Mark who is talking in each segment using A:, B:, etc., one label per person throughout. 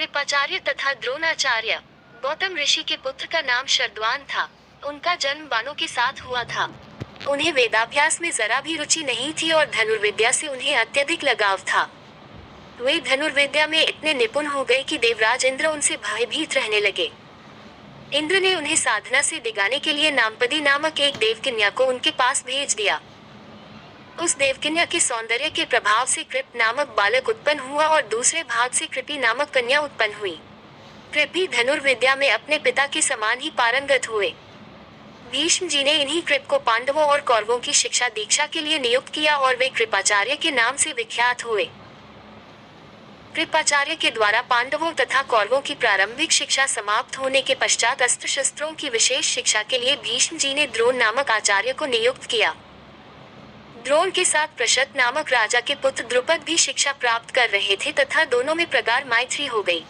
A: कृपाचार्य तथा द्रोणाचार्य। गौतम ऋषि के पुत्र का नाम शरद्वान था। उनका जन्म बाणों के साथ हुआ था। उन्हें वेदाभ्यास में जरा भी रुचि नहीं थी और धनुर्विद्या से उन्हें अत्यधिक लगाव था। वे धनुर्विद्या में इतने निपुण हो गए कि देवराज इंद्र उनसे भयभीत रहने लगे। इंद्र ने उन्हें साधना से डिगाने के लिए नामपदी नामक एक देवकन्या को उनके पास भेज दिया। उस देवकन्या के सौंदर्य के प्रभाव से कृप नामक बालक उत्पन्न हुआ और दूसरे भाग से कृपी नामक कन्या उत्पन्न हुई। कृपी धनुर्विद्या में अपने पिता के समान ही पारंगत हुए। भीष्म जी ने इन्हीं कृप को पांडवों और कौरवों की शिक्षा दीक्षा के लिए नियुक्त किया और वे कृपाचार्य के नाम से विख्यात हुए। कृपाचार्य के द्वारा पांडवों तथा कौरवों की प्रारंभिक शिक्षा समाप्त होने के पश्चात अस्त्र शस्त्रों की विशेष शिक्षा के लिए भीष्म जी ने द्रोण नामक आचार्य को नियुक्त किया। द्रोण के साथ प्रशत नामक राजा के पुत्र द्रुपद भी शिक्षा प्राप्त कर रहे थे तथा दोनों में प्रगाढ़ मैत्री हो गई।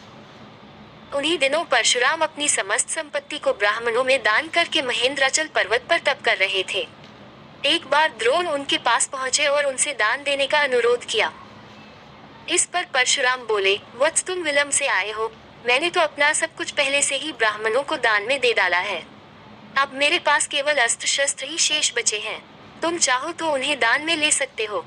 A: उन्हीं दिनों परशुराम अपनी समस्त संपत्ति को ब्राह्मणों में दान करके महेंद्राचल पर्वत पर तप कर रहे थे। एक बार द्रोण उनके पास पहुंचे और उनसे दान देने का अनुरोध किया। इस पर परशुराम बोले, वत्स तुम विलंब से आए हो, मैंने तो अपना सब कुछ पहले से ही ब्राह्मणों को दान में दे डाला है। अब मेरे पास केवल अस्त्र शस्त्र ही शेष बचे हैं, तुम चाहो तो उन्हें दान में ले सकते हो।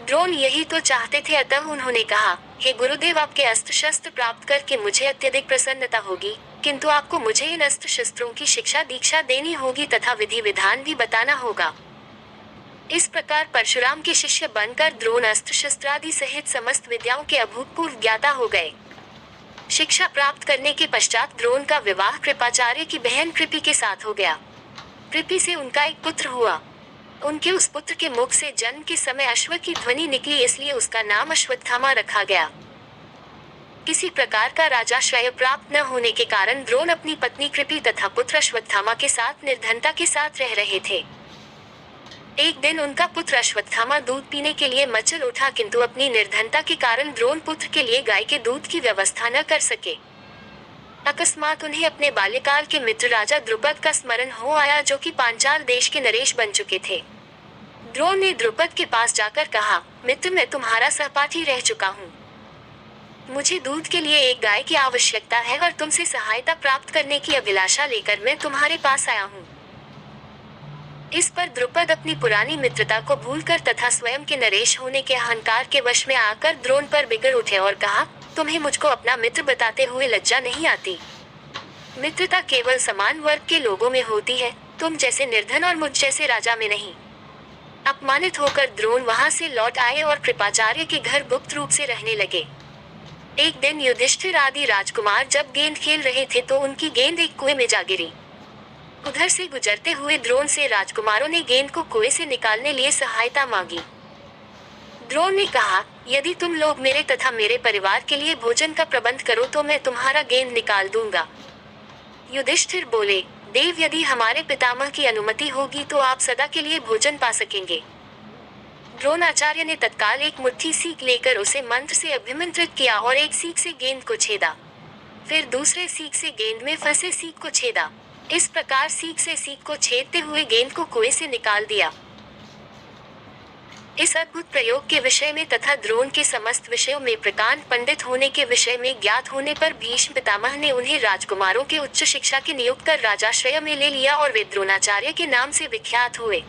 A: द्रोण यही तो चाहते थे, अतः उन्होंने कहा, हे गुरुदेव, आपके अस्त्र शस्त्र प्राप्त करके मुझे अत्यधिक प्रसन्नता होगी, किंतु आपको मुझे इन अस्त्र शस्त्रों की शिक्षा दीक्षा देनी होगी तथा विधि विधान भी बताना होगा। इस प्रकार परशुराम के शिष्य बनकर द्रोण अस्त्र शस्त्रादि सहित समस्त विद्याओं के अभूतपूर्व ज्ञाता हो गए। शिक्षा प्राप्त करने के पश्चात द्रोण का विवाह कृपाचार्य की बहन कृपी के साथ हो गया। कृपी से उनका एक पुत्र हुआ। उनके उस पुत्र के मुख से जन्म के समय अश्व की ध्वनि निकली, इसलिए उसका नाम अश्वत्थामा रखा गया। किसी प्रकार का राजाश्रय प्राप्त न होने के कारण द्रोण अपनी पत्नी कृपी तथा पुत्र अश्वत्थामा के साथ निर्धनता के साथ रह रहे थे। एक दिन उनका पुत्र अश्वत्थामा दूध पीने के लिए मचल उठा, किंतु अपनी निर्धनता के कारण द्रोण पुत्र के लिए गाय के दूध की व्यवस्था न कर सके। अकस्मात उन्हें अपने बाल्यकाल के मित्र राजा द्रुपद का स्मरण हो आया, जो कि पांचाल देश के नरेश बन चुके थे। द्रोण ने द्रुपद के पास जाकर कहा, मित्र, मैं तुम्हारा सहपाठी रह चुका हूँ। मुझे दूध के लिए एक गाय की आवश्यकता है और तुमसे सहायता प्राप्त करने की अभिलाषा लेकर मैं तुम्हारे पास आया हूँ। इस पर द्रुपद अपनी पुरानी मित्रता को भूलकर तथा स्वयं के नरेश होने के अहंकार के वश में आकर द्रोण पर बिगड़ उठे और कहा, तुम्हें मुझको अपना मित्र बताते हुए लज्जा नहीं आती? मित्रता केवल समान वर्ग के लोगों में होती है, तुम जैसे निर्धन और मुझ जैसे राजा में नहीं। अपमानित होकर द्रोण वहां से लौट आए और कृपाचार्य के घर गुप्त रूप से रहने लगे। एक दिन युधिष्ठिर आदि राजकुमार जब गेंद खेल रहे थे तो उनकी गेंद एक कुएं में जा गिरी। उधर से गुजरते हुए द्रोण से राजकुमारों ने गेंद को कुएं से निकालने लिए सहायता मांगी। द्रोण ने कहा, यदि तुम लोग मेरे तथा मेरे परिवार के लिए भोजन का प्रबंध करो तो मैं तुम्हारा गेंद निकाल दूंगा। युधिष्ठिर बोले, देव, यदि हमारे पितामह की अनुमति होगी तो आप सदा के लिए भोजन पा सकेंगे। द्रोणाचार्य ने तत्काल एक मुट्ठी सीख लेकर उसे मंत्र से अभिमंत्रित किया और एक सीख से गेंद को छेदा। फिर दूसरे सीख से गेंद में फंसे सीख को छेदा। इस प्रकार सीख से सीख को छेदते हुए गेंद को कुएं से निकाल दिया। इस अद्भुत प्रयोग के विषय में तथा द्रोण के समस्त विषयों में प्रकांड पंडित होने के विषय में ज्ञात होने पर भीष्म पितामह ने उन्हें राजकुमारों के उच्च शिक्षा के नियुक्त कर राजाश्रय में ले लिया और वे द्रोणाचार्य के नाम से विख्यात हुए।